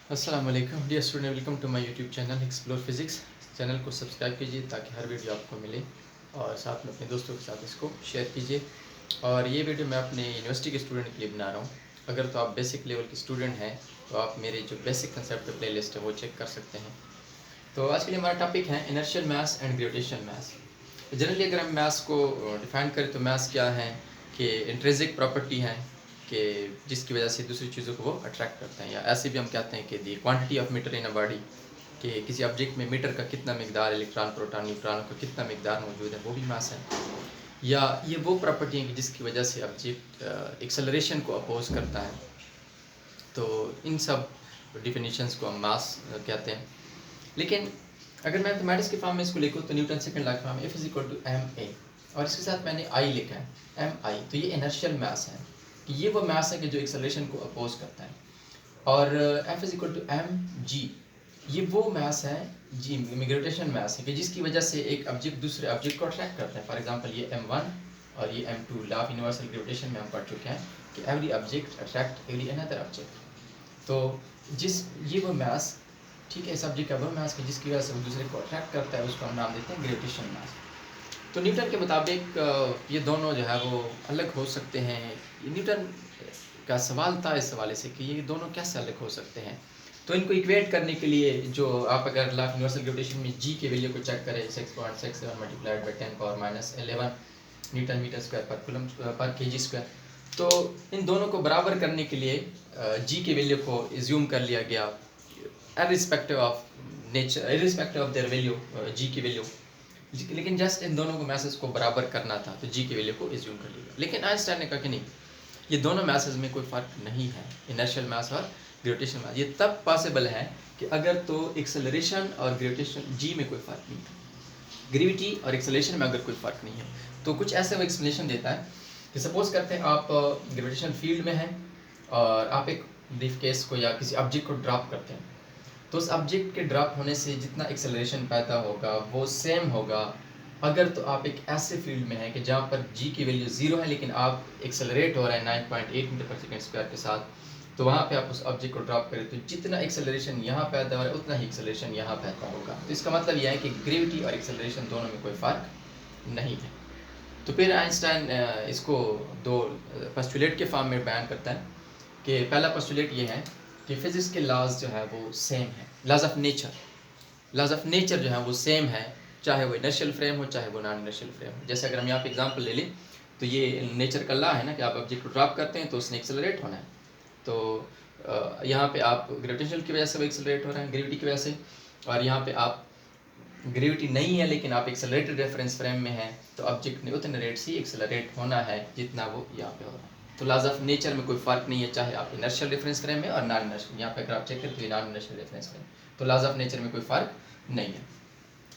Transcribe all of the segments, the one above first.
अस्सलाम वालेकुम dear student, welcome to my YouTube channel explore physics. Channel को subscribe कीजिए ताकि हर वीडियो आपको मिले और साथ में अपने दोस्तों के साथ इसको शेयर कीजिए। और ये वीडियो मैं अपने यूनिवर्सिटी के स्टूडेंट के लिए बना रहा हूँ। अगर तो आप बेसिक लेवल के स्टूडेंट हैं तो आप मेरे जो बेसिक कंसेप्ट प्ले लिस्ट है वो चेक कर सकते हैं। तो आज के लिए हमारा टॉपिक है inertial mass and gravitational mass. Generally अगर हम मास को डिफाइन करें तो मास क्या है कि इंट्रिंसिक प्रॉपर्टी है कि जिसकी वजह से दूसरी चीज़ों को वो अट्रैक्ट करते हैं, या ऐसे भी हम कहते हैं कि the quantity of matter in a body, कि किसी ऑब्जेक्ट में मीटर का कितना मिकदार, इलेक्ट्रॉन प्रोटॉन न्यूट्रॉन का कितना मिकदार मौजूद है, वो भी मास है। या ये वो प्रॉपर्टी है कि जिसकी वजह से ऑब्जेक्ट एक्सेलरेशन को अपोज करता है। तो इन सब डिफिनीशंस को हम मास कहते हैं। लेकिन अगर मैथमेटिक्स के फॉर्म में इसको लिखूँ तो न्यूटन सेकंड लॉ के form F is equal to m a, और इसके साथ मैंने आई लिखा है, एम आई। तो ये इनर्शियल मास है कि ये वो मास है कि जो एक्सेलरेशन को अपोज करता है। और F is equal to m g, ये वो मास है, जी ग्रेविटेशन मास है कि जिसकी वजह से एक ऑब्जेक्ट दूसरे ऑब्जेक्ट को अट्रैक्ट करता है। फॉर एग्जांपल ये m1 और ये m2, law of universal gravitation में हम पढ़ चुके हैं कि every object attract every another object. तो जिस ये वो मास, ठीक है, सब्जेक्ट का वो मास कि जिसकी वजह से वो दूसरे को अट्रैक्ट करता है, उसको हम नाम देते हैं ग्रेविटेशन मास। तो न्यूटन के मुताबिक ये दोनों जो है वो अलग हो सकते हैं। न्यूटन का सवाल था इस हवाले से कि ये दोनों कैसे अलग हो सकते हैं। तो इनको इक्वेट करने के लिए जो आप अगर लॉ ऑफ यूनिवर्सल ग्रेविटेशन में जी के वैल्यू को चेक करें 6.67 multiplied by 10⁻11 newton metre square पर कूलम पर केजी स्क्वायर, तो इन दोनों को बराबर करने के लिए जी के वैल्यू को एज्यूम कर लिया गया irrespective of nature, irrespective of their value, G की वैल्यू। लेकिन जस्ट इन दोनों को मैसेज को बराबर करना था तो जी की वैल्यू को एज्यूम कर लिया। लेकिन आइंस्टाइन ने कहा कि नहीं, ये दोनों मैसेज में कोई फ़र्क नहीं है, इनर्शियल मास और ग्रेविटेशन मास। ये तब पॉसिबल है कि अगर तो एक्सेलरेशन और ग्रेविटेशन जी में कोई फ़र्क नहीं है, ग्रेविटी और एक्सेलरेशन में अगर कोई फ़र्क नहीं है। तो कुछ ऐसे वो एक्सप्लेनेशन देता है कि सपोज करते हैं आप ग्रेविटेशन फील्ड में हैं और आप एक ब्रीफ केस को या किसी ऑब्जेक्ट को ड्रॉप करते हैं, तो उस ऑब्जेक्ट के ड्रॉप होने से जितना एक्सेलरेशन पैदा होगा वो सेम होगा अगर तो आप एक ऐसे फील्ड में हैं कि जहाँ पर जी की वैल्यू 0 है लेकिन आप एक्सेलरेट हो रहे हैं 9.8 मीटर पर सेकेंड स्क्वायर के साथ। तो वहाँ पे आप उस ऑब्जेक्ट को ड्रॉप करें तो जितना एक्सेलरेशन यहाँ पैदा हो रहा है उतना ही एक्सेलरेशन यहाँ पैदा होगा। तो इसका मतलब यह है कि ग्रेविटी और एक्सेलरेशन दोनों में कोई फ़र्क नहीं है। तो फिर आइंस्टाइन इसको दो पोस्टुलेट के फॉर्म में बयान करता है कि पहला पोस्टुलेट ये है कि फिज़िक्स के लॉज जो है वो सेम है, laws of nature, laws of nature जो है वो सेम है, चाहे वो इनर्शियल फ्रेम हो चाहे वो नॉन इनर्शियल फ्रेम हो। जैसे अगर हम यहाँ पे एग्जांपल ले लें तो ये नेचर का लॉ है ना कि आप ऑब्जेक्ट को ड्रॉप करते हैं तो उसने एक्सेलरेट होना है। तो यहाँ पे आप ग्रेविटेशन की वजह से वो एक्सेलरेट हो रहे हैं, ग्रेविटी की वजह से। और यहाँ पे आप ग्रेविटी नहीं है लेकिन आप एक्सेलरेटेड रेफरेंस फ्रेम में हैं तो ऑब्जेक्ट ने उतने रेट से एक्सेलरेट होना है जितना वो यहाँ पे हो रहा है। तो लॉज ऑफ नेचर में कोई फ़र्क नहीं है, चाहे आप इनर्शियल रेफरेंस फ्रेम में और नॉन इनर्शियल, यहाँ पे अगर आप चेक करें तो नॉन इनर्शियल रेफरेंस फ्रेम, तो लॉज ऑफ नेचर में कोई फ़र्क नहीं है।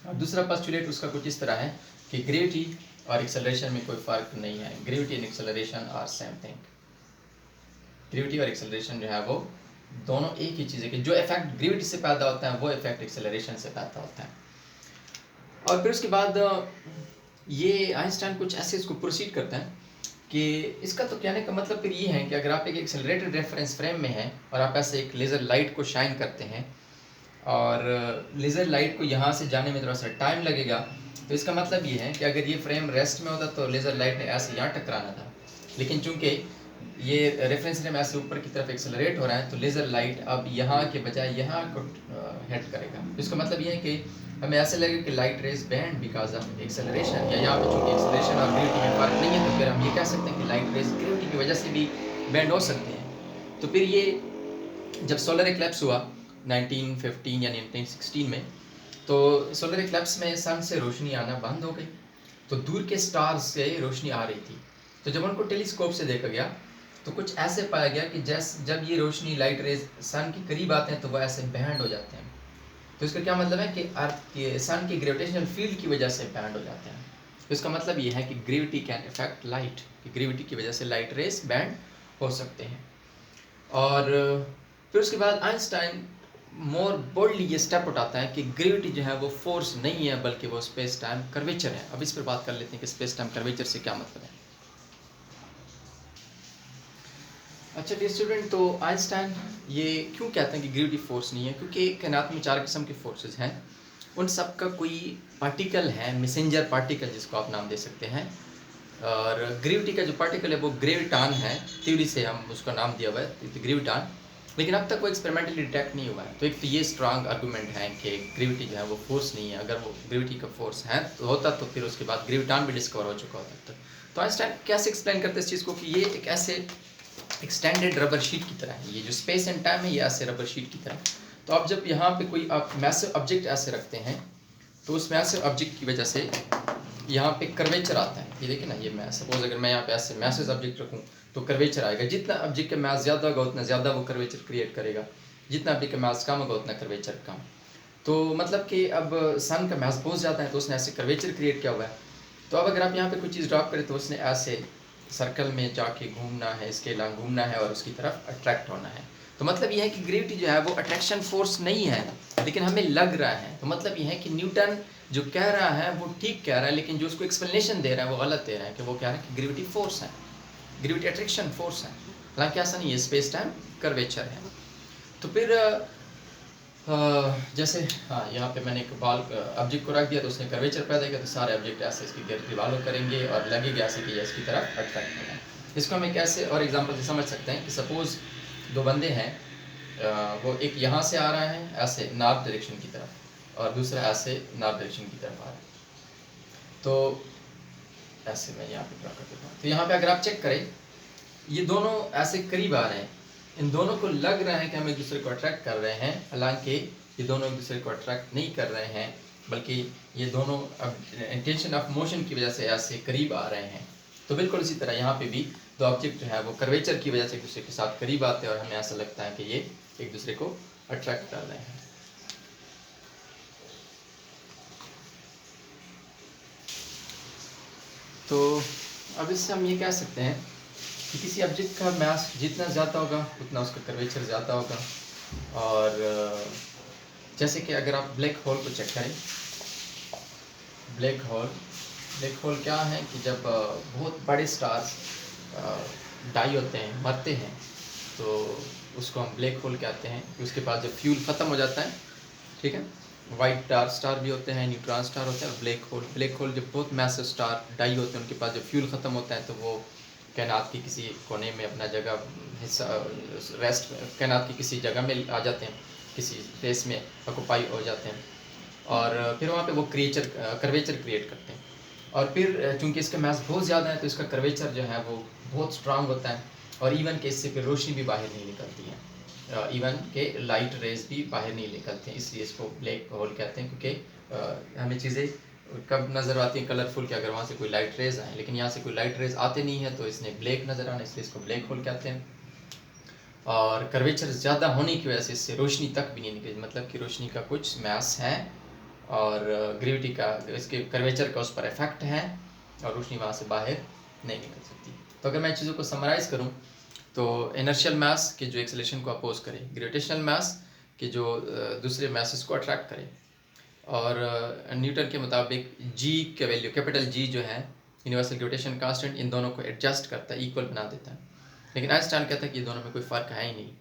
और दूसरा पोस्टुलेट उसका कुछ इस तरह है कि ग्रेविटी और एक्सेलरेशन में कोई फ़र्क नहीं है, gravity and acceleration are same thing. Gravity और एक्सेलरेशन जो है वो दोनों एक ही चीज़ है कि जो इफेक्ट ग्रेविटी से पैदा होता है वो इफेक्ट एक्सेलरेशन से पैदा होता है। और फिर उसके बाद ये आइंस्टाइन कुछ ऐसे इसको प्रोसीड करता है कि इसका तो कहने का मतलब फिर ये है कि अगर आप एक एक्सेलरेटेड रेफरेंस फ्रेम में हैं और आप ऐसे एक लेज़र लाइट को शाइन करते हैं और लेज़र लाइट को यहाँ से जाने में थोड़ा सा टाइम लगेगा, तो इसका मतलब ये है कि अगर ये फ्रेम रेस्ट में होता तो लेज़र लाइट ने ऐसे यहाँ टकराना था, लेकिन चूंकि ये रेफरेंस फ्रेम ऐसे ऊपर की तरफ एक्सेलरेट हो रहा है तो लेज़र लाइट अब यहाँ के बजाय यहाँ को हेड करेगा। तो इसका मतलब ये है कि हमें ऐसे लगेगा कि light rays band because of acceleration, या यहाँ पे चूंकि एक्सेलरेशन और ग्रेविटी में फ़र्क नहीं है तो फिर हम ये कह सकते हैं कि लाइट रेज ग्रेविटी की वजह से भी बैंड हो सकते हैं। तो फिर ये जब सोलर इक्लिप्स हुआ 1915 या 1916 में, तो सोलर इक्लिप्स में सन से रोशनी आना बंद हो गई, तो दूर के स्टार्स से रोशनी आ रही थी। तो जब उनको टेलीस्कोप से देखा गया तो कुछ ऐसे पाया गया कि जैसे जब ये रोशनी लाइट रेज सन के करीब आते हैं तो वह ऐसे बैंड हो जाते हैं। तो इसका क्या मतलब है कि अर्थ के सन के ग्रेविटेशनल फील्ड की वजह से बैंड हो जाते हैं। तो इसका मतलब ये है कि ग्रेविटी कैन इफेक्ट लाइट, कि ग्रेविटी की वजह से लाइट रेज बैंड हो सकते हैं। और फिर उसके बाद आइंस्टाइन मोर बोल्डली ये स्टेप उठाता है कि ग्रेविटी जो है वो फोर्स नहीं है बल्कि वो स्पेस टाइम कर्वेचर है। अब इस पर बात कर लेते हैं कि स्पेस टाइम कर्वेचर से क्या मतलब है। अच्छा डियर स्टूडेंट, तो आइंस्टाइन ये क्यों कहते हैं कि ग्रेविटी फोर्स नहीं है? क्योंकि कायनात में 4 किस्म के फोर्सेस हैं, उन सब का कोई पार्टिकल है, मैसेंजर पार्टिकल जिसको आप नाम दे सकते हैं। और ग्रेविटी का जो पार्टिकल है वो ग्रेविटान है, थ्योरी से हम उसका नाम दिया हुआ है तो ग्रेविटान। लेकिन अब तक वो एक्सपेरिमेंटली डिटेक्ट नहीं हुआ है। तो एक तो ये स्ट्रांग आर्गूमेंट है कि ग्रेविटी जो है वो फोर्स नहीं है। अगर वो ग्रेविटी का फोर्स है तो होता तो फिर उसके बाद ग्रेविटान भी डिस्कवर हो चुका होता। तो आइंस्टाइन कैसे एक्सप्लेन करते हैं इस चीज़ को कि ये एक ऐसे एक्सटेंडेड रबर शीट की तरह है, ये जो स्पेस एंड टाइम है ये ऐसे रबर शीट की तरह। तो आप जब यहाँ पे कोई आप मैसिव ऑब्जेक्ट ऐसे रखते हैं तो उस मैसिव ऑब्जेक्ट की वजह से यहाँ पे कर्वेचर आता है। ये देखिए ना, ये मैं सपोज अगर मैं यहाँ पे ऐसे मैसिव ऑब्जेक्ट रखूँ तो कर्वेचर आएगा। जितना ऑब्जेक्ट का मास ज़्यादा होगा उतना ज़्यादा वो कर्वेचर क्रिएट करेगा, जितना ऑब्जेक्ट का मास कम होगा उतना कर्वेचर कम। तो मतलब कि अब सन का मास बहुत ज़्यादा है तो उसने ऐसे कर्वेचर क्रिएट किया हुआ है। तो अब अगर आप यहाँ पे कोई चीज़ ड्रॉप करें तो उसने ऐसे सर्कल में जाके घूमना है, इसके अलावा घूमना है और उसकी तरफ अट्रैक्ट होना है। तो मतलब ये है कि ग्रेविटी जो है वो अट्रैक्शन फोर्स नहीं है, लेकिन हमें लग रहा है। तो मतलब ये है कि न्यूटन जो कह रहा है वो ठीक कह रहा है, लेकिन जो उसको एक्सप्लेनेशन दे रहा है वो गलत दे रहा है। कि वो कह रहा है कि ग्रेविटी फोर्स है, ग्रेविटी अट्रैक्शन फोर्स है, हालांकि ऐसा नहीं है, स्पेस टाइम कर्वेचर है। तो फिर जैसे हाँ, यहाँ पे मैंने एक बॉल ऑब्जेक्ट को रख दिया तो उसने कर्वेचर पैदा किया, तो सारे ऑब्जेक्ट ऐसे इसकी गिर रिवॉल्व करेंगे और लगेगा ऐसे कि इसकी तरफ अट्रैक्ट होना है। इसको हम एक ऐसे और एग्जांपल से समझ सकते हैं कि सपोज 2 बंदे हैं, वो एक यहाँ से आ रहा है ऐसे नॉर्थ डायरेक्शन की तरफ और दूसरा ऐसे नॉर्थ डायरेक्शन की तरफ आ रहा है। तो ऐसे मैं यहाँ पे ड्रा कर देता हूँ। तो यहाँ पे अगर आप चेक करें, ये दोनों ऐसे करीब आ रहे हैं, इन दोनों को लग रहा है कि हम एक दूसरे को अट्रैक्ट कर रहे हैं, हालांकि ये दोनों एक दूसरे को अट्रैक्ट नहीं कर रहे हैं, बल्कि ये दोनों इंटेंशन ऑफ मोशन की वजह से ऐसे करीब आ रहे हैं। तो बिल्कुल इसी तरह यहाँ पे भी 2 ऑब्जेक्ट जो है वो कर्वेचर की वजह से एक दूसरे के साथ करीब आते हैं और हमें ऐसा लगता है कि ये एक दूसरे को अट्रैक्ट कर रहे हैं। तो अब इससे हम ये कह सकते हैं कि किसी ऑब्जेक्ट का मास जितना ज़्यादा होगा उतना उसका कर्वेचर ज़्यादा होगा। और जैसे कि अगर आप ब्लैक होल को चेक करें, ब्लैक होल क्या है कि जब बहुत बड़े स्टार्स डाई होते हैं, मरते हैं, तो उसको हम ब्लैक होल कहते हैं। कि उसके पास जब फ्यूल ख़त्म हो जाता है, ठीक है, वाइट डार्क स्टार भी होते हैं, न्यूट्रॉन स्टार होते हैं, और ब्लैक होल जब बहुत मैसिव स्टार डाई होते हैं उनके पास जब फ्यूल ख़त्म होता है तो वो कायनात की किसी कोने में अपना जगह हिस्सा रेस्ट कायनात की किसी जगह में आ जाते हैं, किसी स्पेस में ऑक्यूपाई हो जाते हैं और फिर वहाँ पे वो कर्वेचर क्रिएट करते हैं। और फिर चूंकि इसका मास बहुत ज़्यादा है तो इसका कर्वेचर जो है वो बहुत स्ट्रांग होता है और इवन के इससे फिर रोशनी भी बाहर नहीं निकलती है, इवन के लाइट रेज भी बाहर नहीं निकलते हैं, इसलिए इसको ब्लैक होल कहते हैं। क्योंकि हमें चीज़ें कब नज़र आती हैं कलरफुल कि अगर वहाँ से कोई लाइट रेज आए, लेकिन यहाँ से कोई लाइट रेज आते नहीं है तो इसने ब्लैक नज़र आना, इसलिए इसको ब्लैक होल कहते हैं। और कर्वेचर ज़्यादा होने की वजह से इससे रोशनी तक भी नहीं निकलती, मतलब कि रोशनी का कुछ मास है और ग्रेविटी का, इसके कर्वेचर का उस पर इफेक्ट है और रोशनी वहाँ से बाहर नहीं निकल सकती। तो अगर मैं चीज़ों को समराइज़ करूँ तो इनर्शियल मास के जो एक्सेलरेशन को अपोज करे, ग्रेविटेशनल मास के जो दूसरे मासेस को अट्रैक्ट करे, और न्यूटन के मुताबिक जी के वैल्यू कैपिटल जी जो है यूनिवर्सल ग्रेविटेशन कांस्टेंट, इन दोनों को एडजस्ट करता है, इक्वल बना देता है। लेकिन आइंस्टाइन कहता है कि दोनों में कोई फ़र्क है ही नहीं।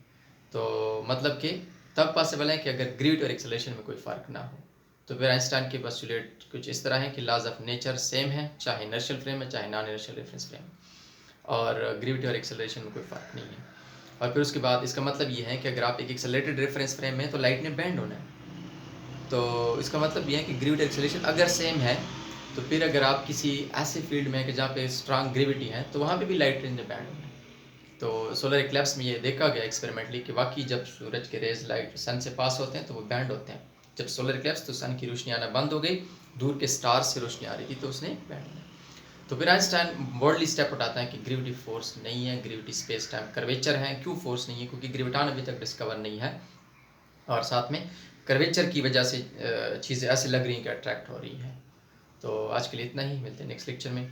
तो मतलब कि तब पॉसिबल है कि अगर ग्रेविटी और एक्सेलरेशन में कोई फ़र्क ना हो। तो फिर आइंस्टाइन के पोस्टुलेट कुछ इस तरह है कि लॉज ऑफ नेचर सेम है, चाहे इनर्शियल फ्रेम है चाहे नॉन इनर्शियल रेफरेंस फ्रेम, और ग्रेविटी और एक्सेलरेशन में कोई फ़र्क नहीं है। और फिर उसके बाद इसका मतलब ये है कि अगर आप एक एक्सेलरेटेड रेफरेंस फ्रेम में तो लाइट ने बैंड होना है। तो इसका मतलब ये है कि ग्रेविटी एक्सेलरेशन अगर सेम है तो फिर अगर आप किसी ऐसे फील्ड में कि जहाँ पे स्ट्रांग ग्रेविटी है तो वहाँ पे भी लाइट रेंज में बैंड होना है। तो सोलर इक्लिप्स में ये देखा गया एक्सपेरिमेंटली कि वाकई जब सूरज के रेज लाइट सन से पास होते हैं तो वो बैंड होते हैं। जब सोलर इक्लिप्स तो सन की रोशनी आना बंद हो गई, दूर के स्टार से रोशनी आ रही थी तो उसने बैंड होना। तो फिर आइंस्टाइन वर्ल्डली स्टेप उठाता है कि ग्रेविटी फोर्स नहीं है, ग्रेविटी स्पेस टाइम कर्वेचर है। क्यों फोर्स नहीं है? क्योंकि ग्रेविटान अभी तक डिस्कवर नहीं है और साथ में कर्वेचर की वजह से चीज़ें ऐसे लग रही हैं कि अट्रैक्ट हो रही हैं। तो आज के लिए इतना ही, मिलते हैं नेक्स्ट लेक्चर में।